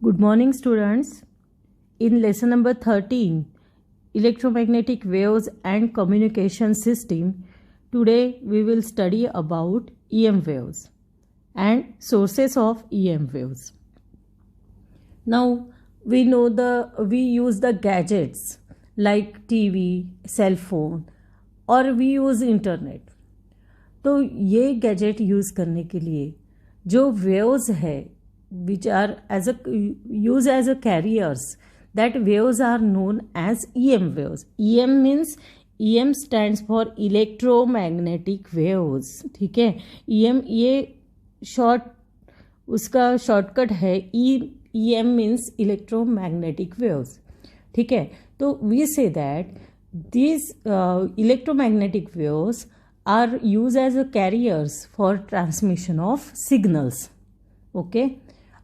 Good morning, students. In lesson number 13, electromagnetic waves and communication system, today we will study about EM waves and sources of EM waves. Now we use the gadgets like TV, cell phone और we use internet. तो ये gadget use करने के लिए जो waves है which are used as a carriers, that waves are known as EM waves. EM stands for electromagnetic waves. ठीक है, EM ये उसका शॉर्टकट है. EM means electromagnetic waves. ठीक है, तो we say that these electromagnetic waves are used as a carriers for transmission of signals. Okay,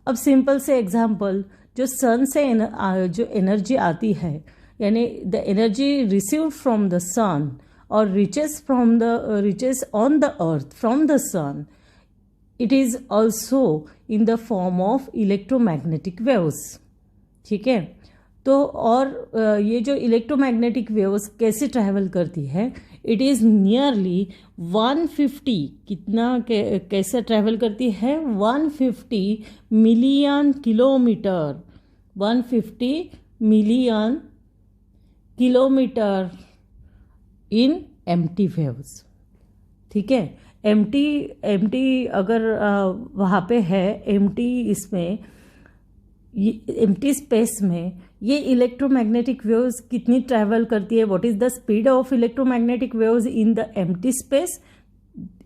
अब simple से एग्जांपल, जो सन से जो एनर्जी आती है, यानी the energy received from the sun और reaches on the earth from the sun, it is also in the form of electromagnetic waves. ठीक है, तो और ये जो इलेक्ट्रोमैग्नेटिक वेव्स कैसे ट्रैवल करती है, इट इज़ नियरली 150, कैसे ट्रैवल करती है, 150 million kilometre, 150 million kilometre in empty waves. ठीक है, एम्प्टी अगर वहाँ पे है, एम्प्टी स्पेस में ये इलेक्ट्रोमैग्नेटिक वेव्स कितनी ट्रैवल करती है, what is the speed of electromagnetic waves in the empty space,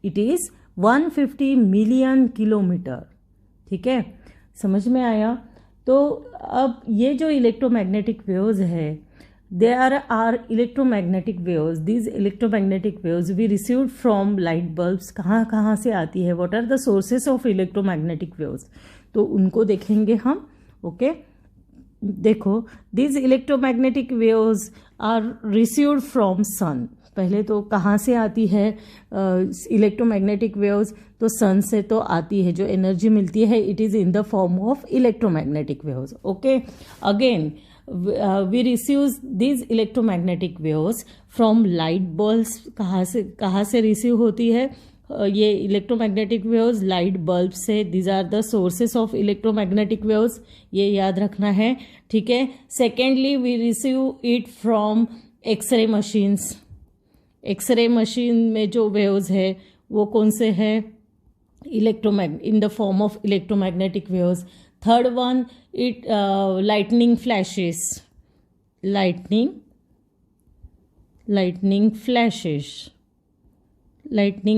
it is 150 million kilometre. ठीक है, समझ में आया. तो अब ये जो इलेक्ट्रोमैग्नेटिक वेव्स है, they are electromagnetic waves. These electromagnetic waves we received from light bulbs. कहाँ से आती है, what are the sources of electromagnetic waves, तो उनको देखेंगे हम. ओके, देखो, this electromagnetic waves are received from sun. पहले तो कहाँ से आती है इलेक्ट्रोमैग्नेटिक वेव्स, तो सन से तो आती है. जो एनर्जी मिलती है, it is in the form of electromagnetic waves. Okay, again we receive this electromagnetic waves from light bulbs. कहाँ से रिसीव होती है ये इलेक्ट्रोमैग्नेटिक वेव्स? लाइट बल्ब से. These are the sources of electromagnetic waves, ये याद रखना है. ठीक है, secondly we receive it from X ray machines. X ray machine में जो वेव्स है वो कौन से है, in the form of electromagnetic waves. Third one, it lightning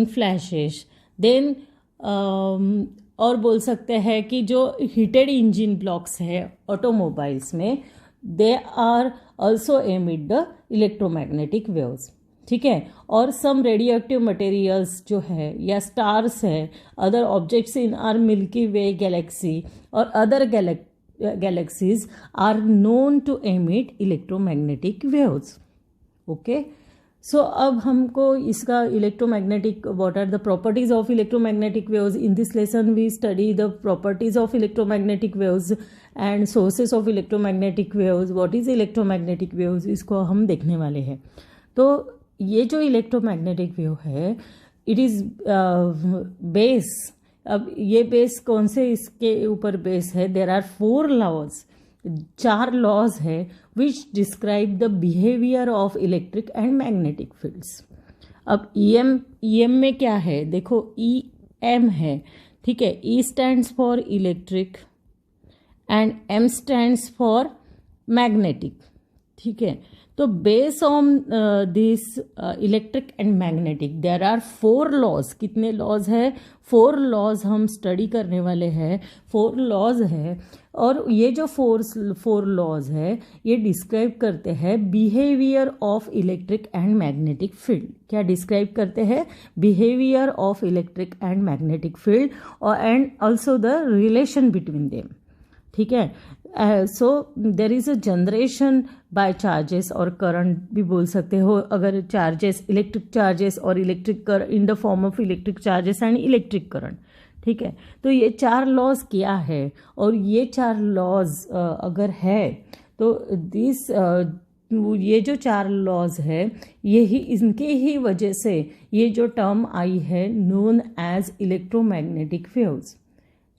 flashes. Then और बोल सकते हैं कि जो हीटेड इंजन ब्लॉक्स है ऑटोमोबाइल्स में, they are also emit the electromagnetic waves. ठीक है, और सम रेडियो एक्टिव मटेरियल्स जो है या स्टार्स है, other objects in our Milky Way galaxy और other galaxies are known to emit electromagnetic waves. Okay, so अब हमको इसका electromagnetic, what are the properties of electromagnetic waves. In this lesson we study the properties of electromagnetic waves and sources of electromagnetic waves. What is electromagnetic waves, इसको हम देखने वाले हैं. तो ये जो इलेक्ट्रोमैग्नेटिक वेव है, इट इज़ बेस. अब ये बेस कौन से इसके ऊपर बेस है, देर आर 4 लॉज, 4 लॉज है विच describe the behaviour of electric and magnetic fields. अब EM में क्या है, देखो EM है. ठीक है, E stands for electric and M stands for magnetic. ठीक है, तो base on this electric and magnetic there are 4 laws. कितने लॉज है, 4 लॉज हम स्टडी करने वाले हैं. 4 लॉज है, और ये जो 4 लॉज है, ये डिस्क्राइब करते हैं behaviour of electric and magnetic field. क्या डिस्क्राइब करते हैं, behaviour of electric and magnetic field और and also the relation between them. ठीक है, so there is a generation by charges और करंट भी बोल सकते हो. अगर चार्जेस, इलेक्ट्रिक चार्जेस और electric in the form of electric charges and electric current. ठीक है। तो ये 4 लॉज क्या है, और ये 4 लॉज अगर है तो ये जो 4 लॉज है यही इनके ही वजह से ये जो टर्म आई है नोन एज इलेक्ट्रोमैग्नेटिक वेव्स।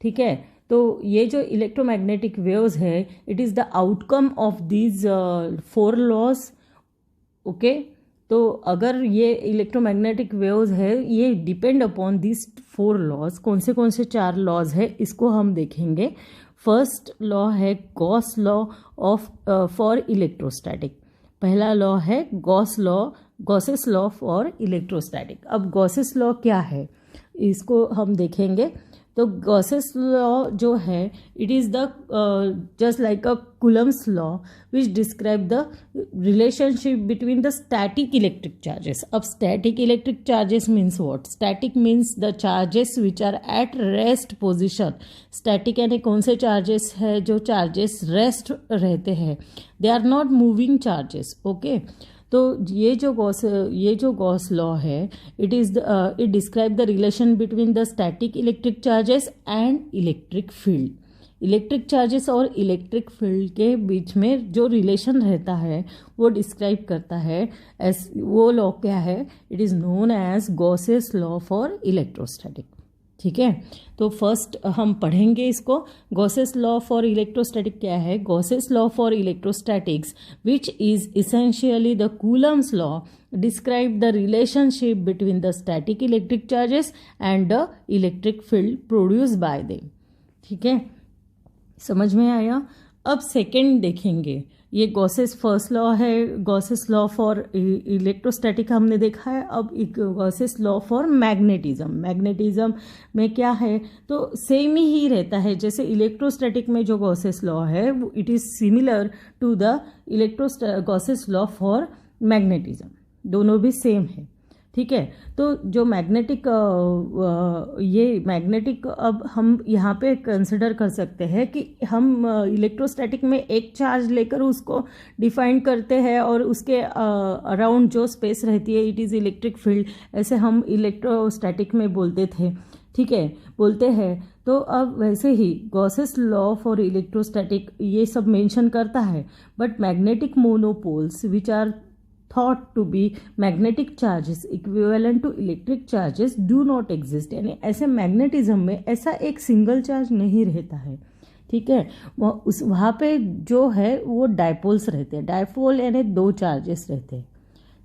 ठीक है। तो ये जो इलेक्ट्रोमैग्नेटिक वेव्स है it is the outcome of these 4 laws. Okay. तो अगर ये इलेक्ट्रोमैग्नेटिक वेव्स है ये डिपेंड अपॉन दिस 4 लॉज। कौन से 4 लॉज है इसको हम देखेंगे। फर्स्ट लॉ है Gauss law of for electrostatic. पहला लॉ है गॉसेस लॉ फॉर इलेक्ट्रोस्टैटिक। अब गॉसेस लॉ क्या है इसको हम देखेंगे। तो गॉसेस लॉ जो है it is the just like a Coulomb's law which describe the relationship between the static electric charges. अब static electric charges means what? Static means the charges which are at rest position. Static यानी कौन से charges है जो charges rest रहते हैं, they are not moving charges. Okay. तो ये जो गॉस लॉ है it describe the relation between the static electric charges and electric field. Electric charges और इलेक्ट्रिक फील्ड के बीच में जो रिलेशन रहता है वो डिस्क्राइब करता है। वो लॉ क्या है? It is known as Gauss's law for electrostatic. ठीक है। तो फर्स्ट हम पढ़ेंगे इसको। गॉसेस लॉ फॉर इलेक्ट्रोस्टैटिक क्या है? Gauss's law for electrostatics which is essentially the Coulomb's law describe the relationship between the static electric charges and the electric field produce by them. ठीक है, समझ में आया? अब सेकेंड देखेंगे। ये गॉसेस फर्स्ट लॉ है, गॉसेस लॉ फॉर इलेक्ट्रोस्टैटिक हमने देखा है। अब एक Gauss's law for magnetism. Magnetism में क्या है? तो सेम ही रहता है जैसे इलेक्ट्रोस्टैटिक में जो गॉसेस लॉ है it is similar to the Gauss's law for magnetism. दोनों भी सेम है। ठीक है। तो जो मैग्नेटिक अब हम यहाँ पे कंसिडर कर सकते हैं कि हम इलेक्ट्रोस्टैटिक में एक चार्ज लेकर उसको डिफाइन करते हैं और उसके अराउंड जो स्पेस रहती है इट इज़ इलेक्ट्रिक फील्ड, ऐसे हम इलेक्ट्रोस्टैटिक में बोलते थे। ठीक है, बोलते हैं। तो अब वैसे ही गॉसेस लॉ फॉर इलेक्ट्रोस्टैटिक ये सब मेंशन करता है। But magnetic monopoles which are thought to be magnetic charges equivalent to electric charges do not exist। यानी ऐसे मैग्नेटिज्म में ऐसा एक सिंगल चार्ज नहीं रहता है। ठीक है, वहाँ पे जो है वो डायपोल्स रहते हैं। डायपोल यानी 2 चार्जेस रहते हैं।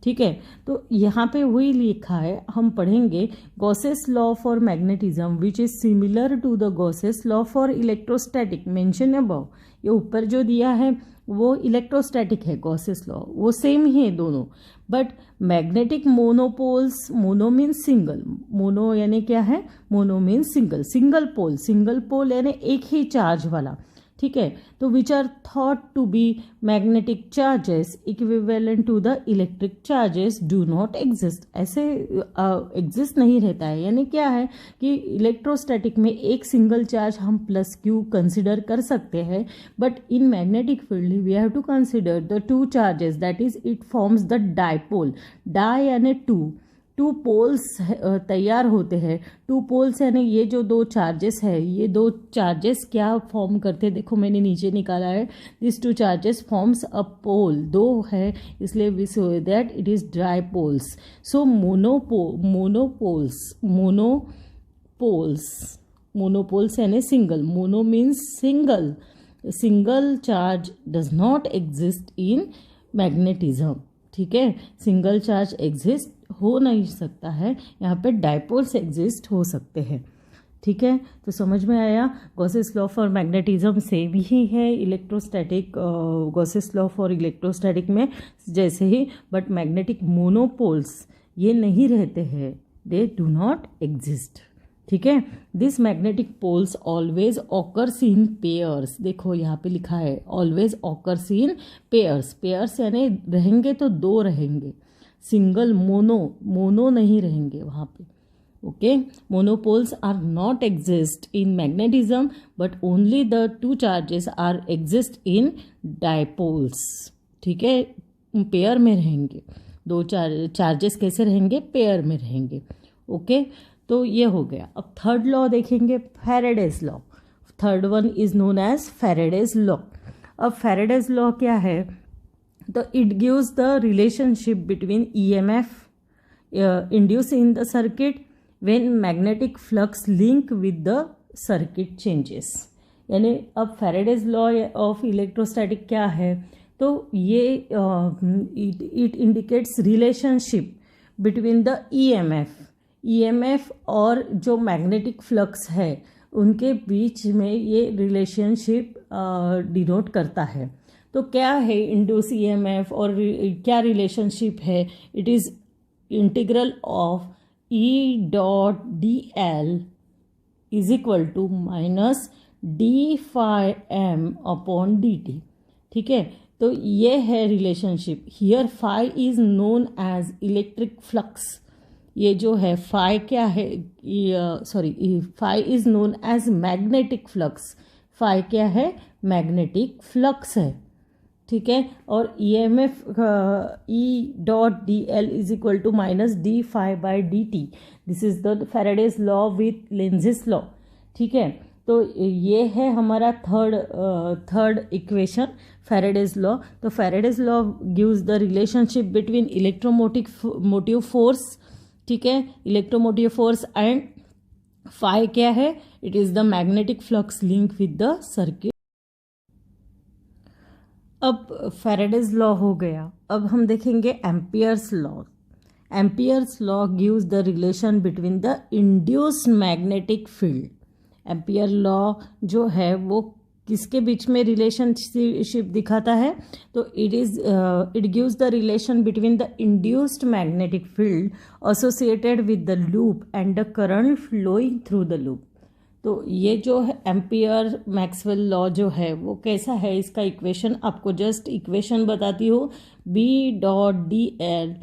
ठीक है, तो यहाँ पे वही लिखा है, हम पढ़ेंगे Gauss's law for magnetism which is similar to the Gauss's law for electrostatic mention above. ये ऊपर जो दिया है वो इलेक्ट्रोस्टैटिक है, गॉसेस लॉ वो सेम ही है दोनों। But magnetic monopoles, mono means single, mono यानी क्या है? Mono means single, single pole यानी एक ही चार्ज वाला। ठीक है, तो which are thought to be magnetic charges equivalent to the electric charges do not exist. ऐसे एग्जिस्ट नहीं रहता है। यानी क्या है कि इलेक्ट्रोस्टैटिक में एक सिंगल चार्ज हम प्लस क्यू कंसिडर कर सकते हैं, but in magnetic field we have to consider the 2 charges, that is it forms the dipole. Di यानी 2 पोल्स तैयार होते हैं। 2 पोल्स यानी ये जो 2 चार्जेस है, ये 2 चार्जेस क्या फॉर्म करते हैं? देखो मैंने नीचे निकाला है। This 2 charges forms a pole. 2 है इसलिए we say that it is dipoles. So monopoles यानी single. Mono means single charge does not exist in magnetism. ठीक है, सिंगल चार्ज एग्जिस्ट हो नहीं सकता है, यहाँ पे डायपोल्स एग्जिस्ट हो सकते हैं। ठीक है, तो समझ में आया? Gauss's law for magnetism same ही है electrostatic, Gauss's law for electrostatic में जैसे ही। बट मैग्नेटिक मोनोपोल्स ये नहीं रहते हैं, दे डू नॉट एग्जिस्ट। ठीक है, this magnetic poles always occurs in pairs. देखो यहाँ पे लिखा है always occurs in pairs. Pairs यानी रहेंगे तो 2 रहेंगे, सिंगल मोनो नहीं रहेंगे वहाँ पे। Okay, monopoles are not exist in magnetism but only the 2 charges are exist in dipoles. ठीक है, पेयर में रहेंगे। 2 चार्जेस कैसे रहेंगे? पेयर में रहेंगे। ओके, तो ये हो गया। अब थर्ड लॉ देखेंगे, Faraday's law. Third one is known as Faraday's law. अब फैराडेज लॉ क्या है, तो it gives the relationship between EMF induce in the circuit when magnetic flux link with the circuit changes. यानी अब Faraday's law of electrostatic क्या है, तो ये it indicates relationship between the EMF और जो मैग्नेटिक फ्लक्स है उनके बीच में ये रिलेशनशिप डिनोट करता है। तो क्या है इंड्यूस ईएमएफ और क्या रिलेशनशिप है, it is integral of E dot D L is equal to minus D phi M upon D T. ठीक है, तो ये है relationship. Here phi is known as electric flux. ये जो है फाई क्या है, phi is known as magnetic flux. Phi क्या है, मैग्नेटिक फ्लक्स है। ठीक है, और EMF E dot D L is equal to minus D phi by D T. This is the Faraday's law with Lenz's law. ठीक है, तो ये है हमारा थर्ड इक्वेशन, फैराडेज लॉ। तो Faraday's law gives the relationship between electromotive force, ठीक है, electromotive force and phi क्या है, it is the magnetic flux link with the circuit. अब फैराडेज लॉ हो गया। अब हम देखेंगे Ampere's law. Amperes law gives the relation between the induced magnetic field. Ampere law जो है वो किसके बीच में रिलेशनशिप दिखाता है, तो it gives the relation between the induced magnetic field associated with the loop and the current flowing through the loop. तो ये जो है एम्पियर मैक्सवेल लॉ जो है वो कैसा है, इसका इक्वेशन आपको जस्ट इक्वेशन बताती हूँ। B dot D L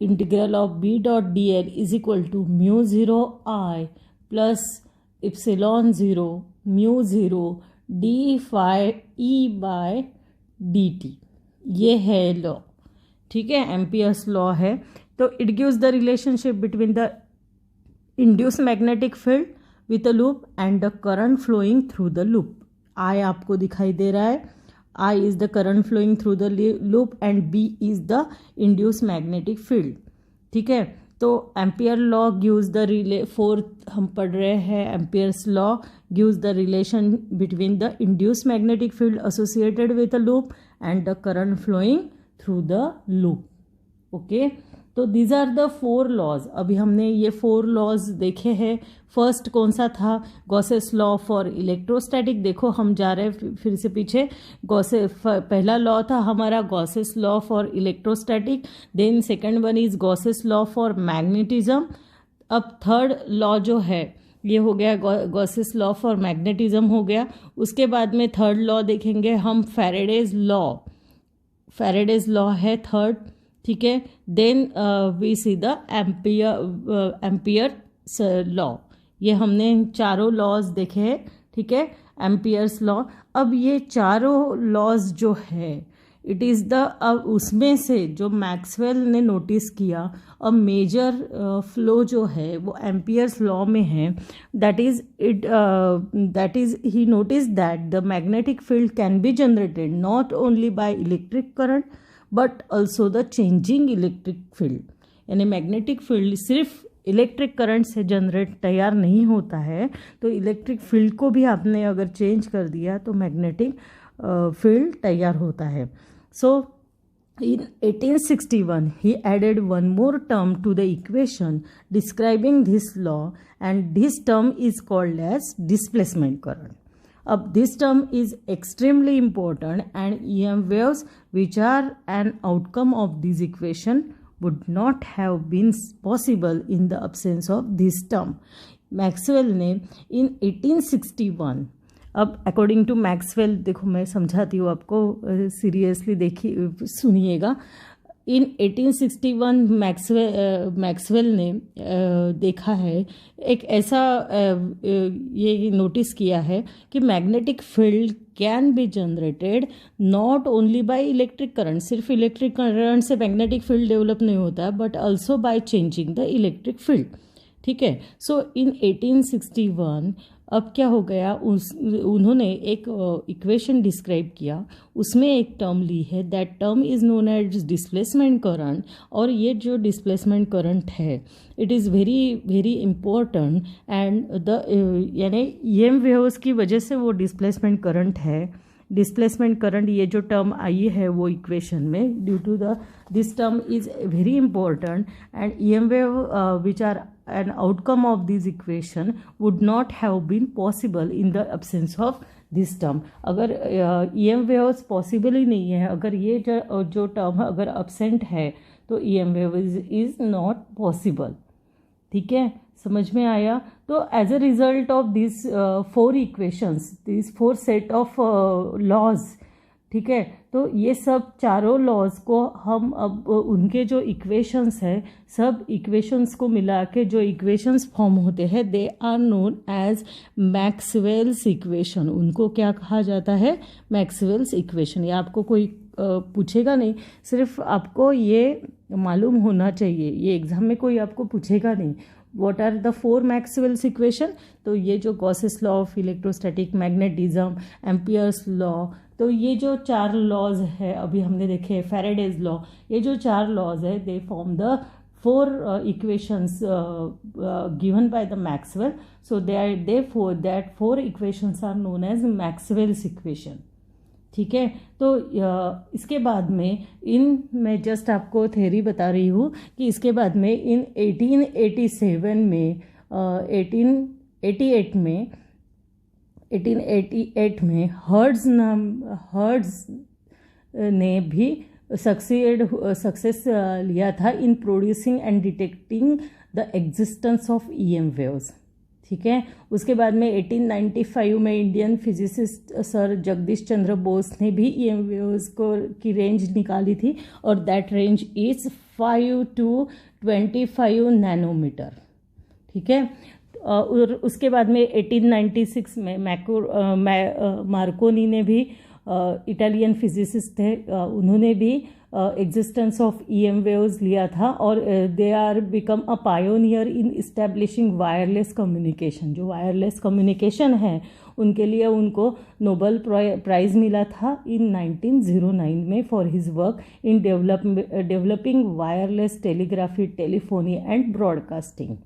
integral of B dot D L is equal to mu zero I plus epsilon zero mu zero D phi E by D T. ये है लॉ। ठीक है, Ampere's law है। तो it gives the relationship between the induce magnetic field with a loop and the current flowing through the loop. I आपको दिखाई दे रहा है, I is the current flowing through the loop and B is the induce magnetic field. ठीक है, तो Ampere law gives the fourth हम पढ़ रहे हैं, Ampere's law gives the relation between the induce magnetic field associated with a loop and the current flowing through the loop. Okay, तो these are the 4 laws. अभी हमने ये 4 laws देखे हैं। फर्स्ट कौन सा था, गॉसेस लॉ फॉर इलेक्ट्रोस्टैटिक। देखो हम जा रहे हैं फिर से पीछे। पहला लॉ था हमारा Gauss's law for electrostatic, then second one is Gauss's law for magnetism. अब थर्ड लॉ जो है ये हो गया गॉसेस लॉ फॉर मैग्नेटिज्म हो गया। उसके बाद में थर्ड लॉ देखेंगे हम फैराडेज लॉ। फैराडेज लॉ है थर्ड। ठीक है, then we see the Ampere's law. ये हमने चारों लॉज देखे हैं। ठीक है, एम्पियर्स लॉ। अब ये चारों लॉज जो है इट इज़ द, अब उसमें से जो मैक्सवेल ने नोटिस किया अब मेजर फ्लो जो है वो एम्पियर्स लॉ में है। That is he notice that the magnetic field can be generated not only by electric current but also the changing electric field. यानी मैग्नेटिक फील्ड सिर्फ इलेक्ट्रिक करंट से जनरेट तैयार नहीं होता है, तो इलेक्ट्रिक फील्ड को भी आपने अगर चेंज कर दिया तो मैग्नेटिक फील्ड तैयार होता है। सो in 1861 he added one more term to the equation describing this law, and this term is called as displacement current. अब this term is extremely important, and EM waves which are an outcome of this equation would not have been possible in the absence of this term. Maxwell ने in 1861, अब according to Maxwell, देखो मैं समझाती हूँ आपको, seriously देखिए सुनिएगा। इन 1861 Maxwell ने देखा है एक ऐसा ये नोटिस किया है कि magnetic field can be generated not only by electric current. सिर्फ इलेक्ट्रिक करंट से मैग्नेटिक फील्ड डेवलप नहीं होता but also by changing the electric field. ठीक है। सो इन 1861 अब क्या हो गया, उन्होंने एक इक्वेशन डिस्क्राइब किया, उसमें एक टर्म ली है, that term is known as displacement current. और ये जो डिस्प्लेसमेंट करंट है, it is very very important and यानी EM वेव्स की वजह से वो डिस्प्लेसमेंट करंट है। डिस्प्लेसमेंट करंट ये जो टर्म आई है वो इक्वेशन में, due to this term is very important and EM wave which are an outcome of this equation would not have been possible in the absence of this term। अगर EM waves possible ही नहीं है, अगर ये जो term अगर absent है तो EM wave is not possible। ठीक है, समझ में आया। तो as a result of this 4 equations, this 4 set of laws, ठीक है, तो ये सब चारों लॉज को हम अब उनके जो इक्वेशंस है, सब इक्वेशंस को मिला के जो इक्वेशंस फॉर्म होते हैं, they are known as Maxwell's equation. उनको क्या कहा जाता है? Maxwell's equation. ये आपको कोई पूछेगा नहीं, सिर्फ आपको ये मालूम होना चाहिए, ये एग्जाम में कोई आपको पूछेगा नहीं। What are the 4 Maxwell's equation? तो ये जो Gauss's law of electrostatic magnetism, Ampere's law, तो ये जो 4 लॉज है अभी हमने देखे, फैराडेज लॉ, ये जो 4 लॉज है, they form the 4 equations given by the Maxwell. So that 4 equations are known as Maxwell's equation. ठीक है, तो इसके बाद में मैं जस्ट आपको थ्योरी बता रही हूँ कि इसके बाद में इन 1887 में 1888 में हर्ट्ज ने भी सक्सेस लिया था in producing and detecting the existence of EM waves. ठीक है, उसके बाद में 1895 में Indian physicist sir Jagdish Chandra Bose ने भी EM वेव्स की रेंज निकाली थी, और that range is 5 to 25 nanometre. ठीक है, और उसके बाद में 1896 में मार्कोनी ने भी, इटालियन फिजिसिस्ट थे, उन्होंने भी एग्जिस्टेंस ऑफ EM वेव्स लिया था, और they are become a pioneer in establishing wireless communication. जो वायरलेस कम्युनिकेशन है उनके लिए उनको नोबेल प्राइज़ मिला था इन 1909 में for his work in developing wireless telegraphy, telephony and broadcasting.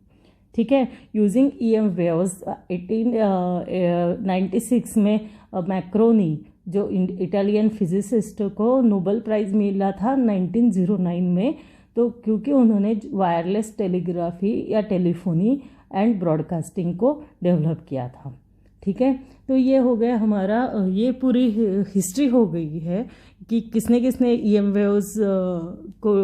ठीक है, यूजिंग EM वेव्स। 1896 में मैक्रोनी, जो इटालियन फिजिसिस्ट को नोबेल प्राइज़ मिला था 1909 में, तो क्योंकि उन्होंने वायरलेस टेलीग्राफी या टेलीफोनी एंड ब्रॉडकास्टिंग को डेवलप किया था। ठीक है, तो ये हो गया हमारा, ये पूरी हिस्ट्री हो गई है कि किसने किसने EM वेव्स को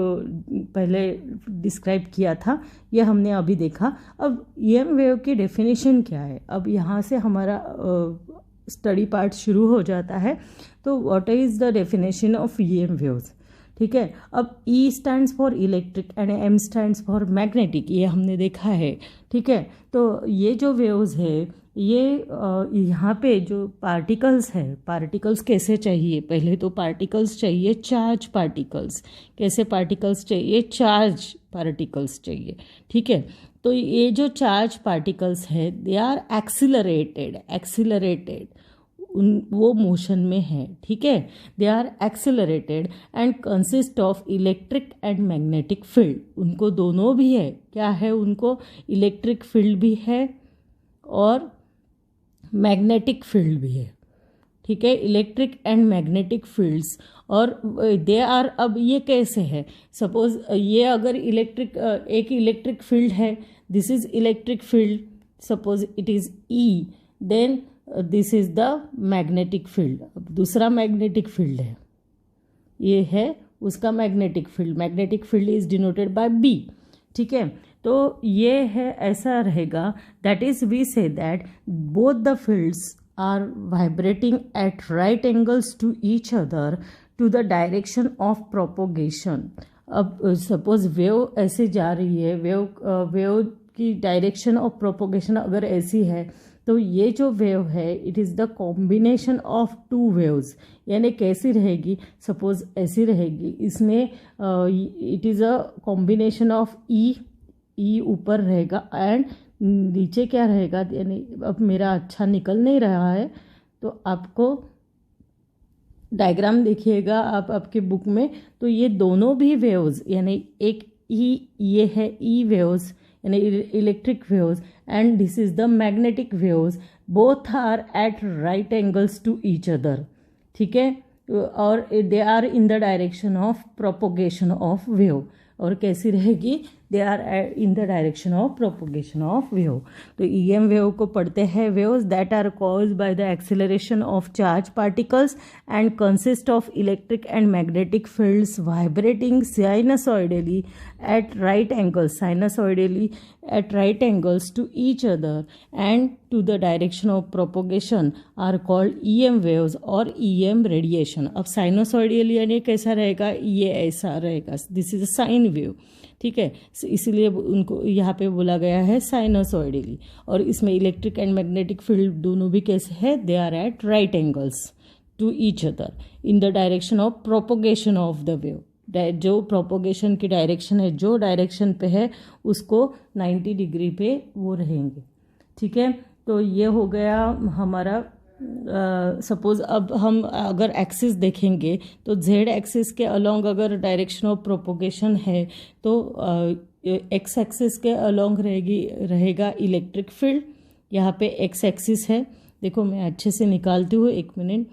पहले डिस्क्राइब किया था, ये हमने अभी देखा। अब EM वेव की डेफिनेशन क्या है, अब यहाँ से हमारा स्टडी पार्ट शुरू हो जाता है। तो what is the definition of EM waves? ठीक है, अब E stands for electric and M stands for magnetic, ये हमने देखा है। ठीक है, तो ये जो वेव्स है, ये यहाँ पे जो पार्टिकल्स है, पार्टिकल्स कैसे चाहिए? पहले तो पार्टिकल्स चाहिए, चार्ज पार्टिकल्स। कैसे पार्टिकल्स चाहिए? चार्ज पार्टिकल्स चाहिए। ठीक है, तो ये जो चार्ज पार्टिकल्स है, दे आर एक्सिलरेटेड, वो मोशन में है। ठीक है, they are accelerated and consist of electric and magnetic field. उनको दोनों भी है, क्या है? उनको इलेक्ट्रिक फील्ड भी है और मैग्नेटिक फील्ड भी है। ठीक है, इलेक्ट्रिक एंड मैग्नेटिक फील्ड्स, और दे आर, अब ये कैसे है? सपोज ये अगर एक इलेक्ट्रिक फील्ड है, this is electric field, suppose it is E, then this is the magnetic field. अब दूसरा मैग्नेटिक फील्ड है, ये है उसका magnetic field. Magnetic field is denoted by B। ठीक है, तो ये है, ऐसा रहेगा, that is we say that both the fields are vibrating at right angles to each other to the direction of propagation. अब सपोज वेव ऐसे जा रही है, वेव की डायरेक्शन ऑफ प्रोपोगेशन अगर ऐसी है, तो ये जो वेव है, it is the combination of 2 waves. यानी कैसी रहेगी? सपोज ऐसी रहेगी, इसमें it is a combination of E ई ऊपर रहेगा एंड नीचे क्या रहेगा, यानी अब मेरा अच्छा निकल नहीं रहा है तो आपको डायग्राम देखिएगा आप आपके बुक में, तो ये दोनों भी वेव्स यानी एक ई, ये है ई वेव्स यानी electric waves and this is the magnetic waves, both are at right angles to each other, ठीक है, और they are in the direction of propagation of wave, और कैसी रहेगी, they are in the direction of propagation of wave. तो EM wave को पढ़ते हैं waves that are caused by the acceleration of charge particles and consist of electric and magnetic fields vibrating sinusoidally at right angles, sinusoidally at right angles to each other and to the direction of propagation are called EM waves और EM radiation। अब sinusoidal यानी कैसा रहेगा, ये ऐसा रहेगा, this is a sine wave, ठीक है, इसलिए उनको यहाँ पे बोला गया है साइनोसॉइडली। और इसमें इलेक्ट्रिक एंड मैग्नेटिक फील्ड दोनों भी कैसे है, they are at right angles to each other in the direction of propagation of the wave. जो प्रोपोगेशन की डायरेक्शन है, जो डायरेक्शन पे है उसको 90 डिग्री पे वो रहेंगे, ठीक है। तो ये हो गया हमारा सपोज अब हम अगर एक्सिस देखेंगे तो जेड एक्सिस के अलोंग अगर डायरेक्शन ऑफ प्रोपोगेशन है तो एक्स एक्सिस के अलोंग रहेगा इलेक्ट्रिक फील्ड। यहाँ पे एक्स एक्सिस है, देखो मैं अच्छे से निकालती हूँ, एक minute.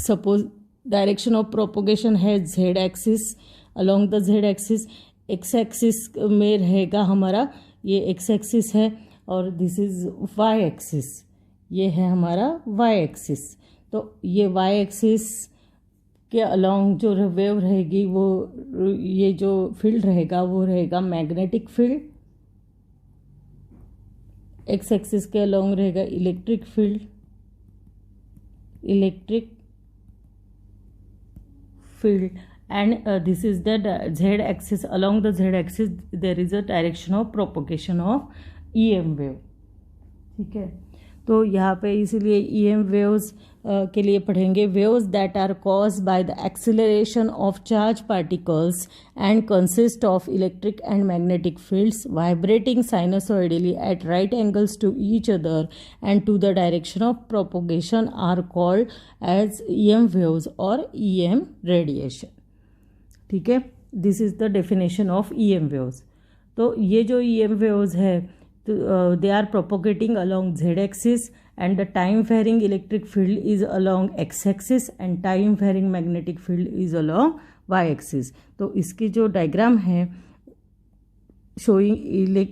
Suppose direction of propagation है Z axis, along the Z axis, X axis में रहेगा हमारा ये एक्स एक्सिस है और दिस इज वाई एक्सिस, ये है हमारा वाई एक्सिस। तो ये वाई एक्सिस के अलोंग जो वेव रहेगी वो ये जो फील्ड रहेगा वो रहेगा मैग्नेटिक फील्ड, एक्स एक्सिस के अलोंग रहेगा electric field, electric field and this is the z axis, along the z axis there is a direction of propagation of EM wave, ठीक है। तो यहाँ पे इसीलिए EM waves के लिए पढ़ेंगे waves that are caused by the acceleration of charge particles and consist of electric and magnetic fields vibrating sinusoidally at right angles to each other and to the direction of propagation are called as EM waves or EM radiation, ठीक है। This is the definition of EM waves। तो ये जो EM waves है they are propagating along z-axis and the time varying electric field is along x-axis and time varying magnetic field is along y-axis। तो इसकी जो diagram है showing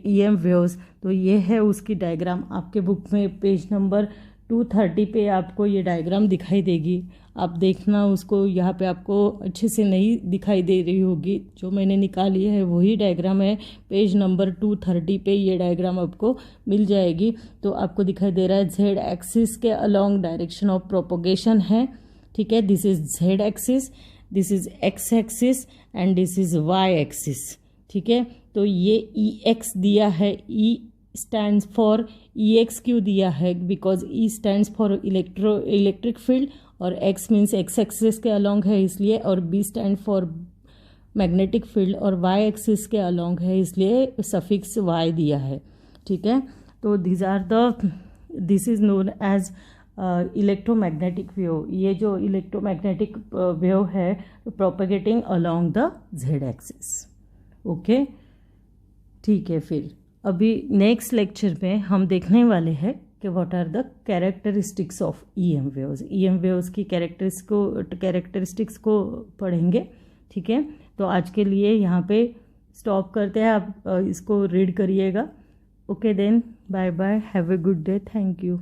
EM waves, तो ये है उसकी डायग्राम। आपके बुक में पेज नंबर 230 पे आपको ये डायग्राम दिखाई देगी, आप देखना उसको। यहाँ पे आपको अच्छे से नहीं दिखाई दे रही होगी, जो मैंने निकाली है वही डायग्राम है। पेज नंबर 230 पे ये डायग्राम आपको मिल जाएगी। तो आपको दिखाई दे रहा है जेड एक्सिस के अलोंग डायरेक्शन ऑफ प्रोपोगेशन है, ठीक है। This is Z axis, this is X axis and this is Y axis, ठीक है। तो ये ई एक्स दिया है, E stands for, E X क्यों दिया है, because E stands for electric field और एक्स मीन्स एक्स एक्सिस के अलोंग है इसलिए, और B stand for magnetic field और वाई एक्सिस के अलोंग है इसलिए सफिक्स वाई दिया है, ठीक है। तो this is known as electromagnetic wave. ये जो इलेक्ट्रोमैग्नेटिक वेव है propagating along the Z axis, okay, ठीक है। फिर अभी नेक्स्ट लेक्चर में हम देखने वाले हैं कि what are the characteristics of EM waves. EM waves की कैरेक्टरिस्टिक्स को पढ़ेंगे, ठीक है। तो आज के लिए यहाँ पे स्टॉप करते हैं, आप इसको रीड करिएगा। Okay then, bye bye, have a good day, thank you.